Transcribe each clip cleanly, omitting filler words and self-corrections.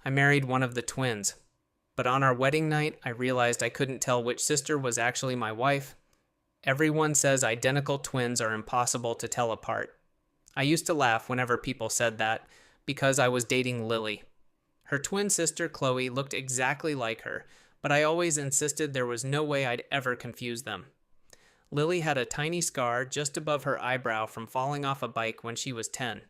I married one of the twins, but on our wedding night, I realized I couldn't tell which sister was actually my wife. Everyone says identical twins are impossible to tell apart. I used to laugh whenever people said that because I was dating Lily. Her twin sister, Chloe, looked exactly like her, but I always insisted there was no way I'd ever confuse them. Lily had a tiny scar just above her eyebrow from falling off a bike when she was 10.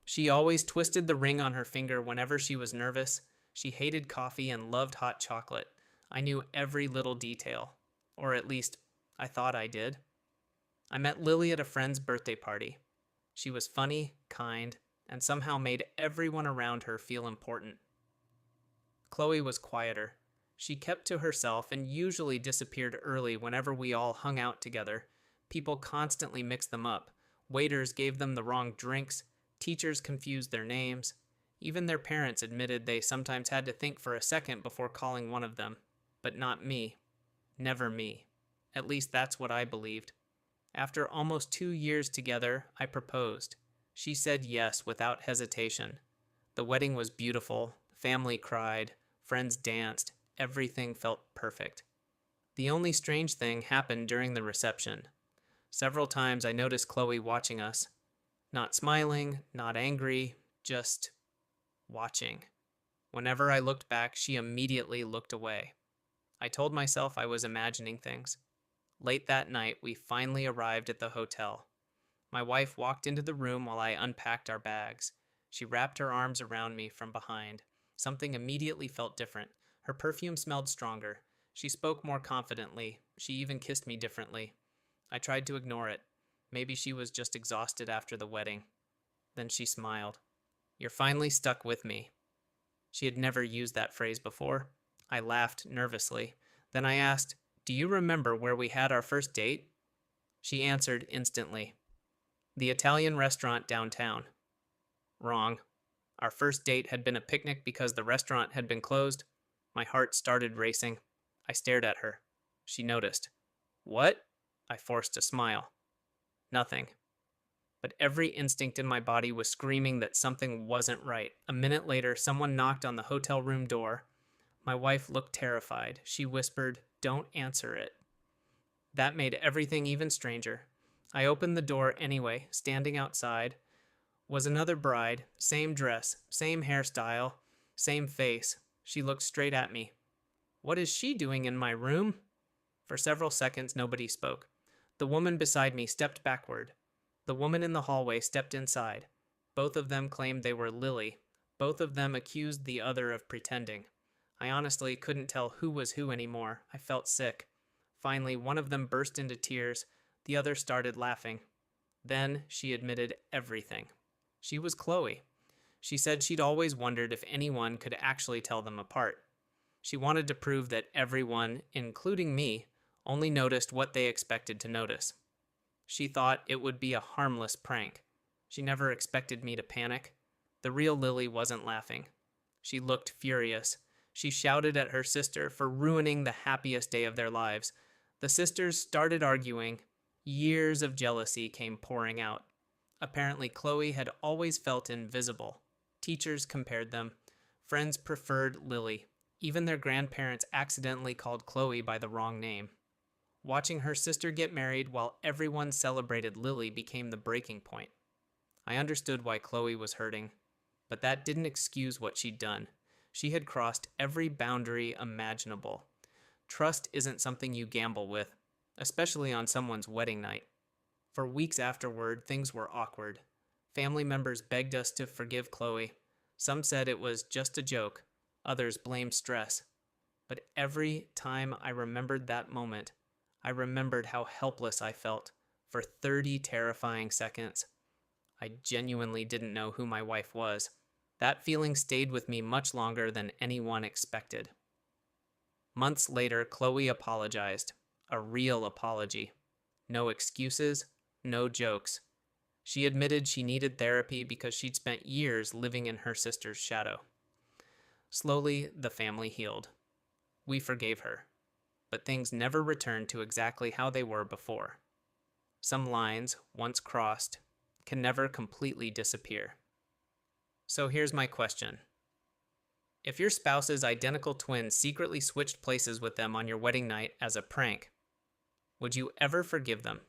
She always twisted the ring on her finger whenever she was nervous. She hated coffee and loved hot chocolate. I knew every little detail, or at least I thought I did. I met Lily at a friend's birthday party. She was funny, kind, and somehow made everyone around her feel important. Chloe was quieter. She kept to herself and usually disappeared early whenever we all hung out together. People constantly mixed them up. Waiters gave them the wrong drinks. Teachers confused their names. Even their parents admitted they sometimes had to think for a second before calling one of them. But not me. Never me. At least that's what I believed. After almost 2 years together, I proposed. She said yes without hesitation. The wedding was beautiful. Family cried. Friends danced. Everything felt perfect. The only strange thing happened during the reception. Several times I noticed Chloe watching us. Not smiling, not angry, just watching. Whenever I looked back, she immediately looked away. I told myself I was imagining things. Late that night, we finally arrived at the hotel. My wife walked into the room while I unpacked our bags. She wrapped her arms around me from behind. Something immediately felt different. Her perfume smelled stronger. She spoke more confidently. She even kissed me differently. I tried to ignore it. Maybe she was just exhausted after the wedding. Then she smiled. "You're finally stuck with me." She had never used that phrase before. I laughed nervously. Then I asked, "Do you remember where we had our first date?" She answered instantly. "The Italian restaurant downtown." Wrong. Our first date had been a picnic because the restaurant had been closed. My heart started racing. I stared at her. She noticed. "What?" I forced a smile. "Nothing." But every instinct in my body was screaming that something wasn't right. A minute later, someone knocked on the hotel room door. My wife looked terrified. She whispered, "Don't answer it." That made everything even stranger. I opened the door anyway. Standing outside was another bride, same dress, same hairstyle, same face. She looked straight at me. "What is she doing in my room?" For several seconds, nobody spoke. The woman beside me stepped backward. The woman in the hallway stepped inside. Both of them claimed they were Lily. Both of them accused the other of pretending. I honestly couldn't tell who was who anymore. I felt sick. Finally, one of them burst into tears. The other started laughing. Then she admitted everything. She was Chloe. She said she'd always wondered if anyone could actually tell them apart. She wanted to prove that everyone, including me, only noticed what they expected to notice. She thought it would be a harmless prank. She never expected me to panic. The real Lily wasn't laughing. She looked furious. She shouted at her sister for ruining the happiest day of their lives. The sisters started arguing. Years of jealousy came pouring out. Apparently, Chloe had always felt invisible. Teachers compared them. Friends preferred Lily. Even their grandparents accidentally called Chloe by the wrong name. Watching her sister get married while everyone celebrated Lily became the breaking point. I understood why Chloe was hurting, but that didn't excuse what she'd done. She had crossed every boundary imaginable. Trust isn't something you gamble with, especially on someone's wedding night. For weeks afterward, things were awkward. Family members begged us to forgive Chloe. Some said it was just a joke. Others blamed stress. But every time I remembered that moment, I remembered how helpless I felt for 30 terrifying seconds. I genuinely didn't know who my wife was. That feeling stayed with me much longer than anyone expected. Months later, Chloe apologized. A real apology. No excuses, no jokes. She admitted she needed therapy because she'd spent years living in her sister's shadow. Slowly, the family healed. We forgave her, but things never returned to exactly how they were before. Some lines, once crossed, can never completely disappear. So here's my question. If your spouse's identical twin secretly switched places with them on your wedding night as a prank, would you ever forgive them?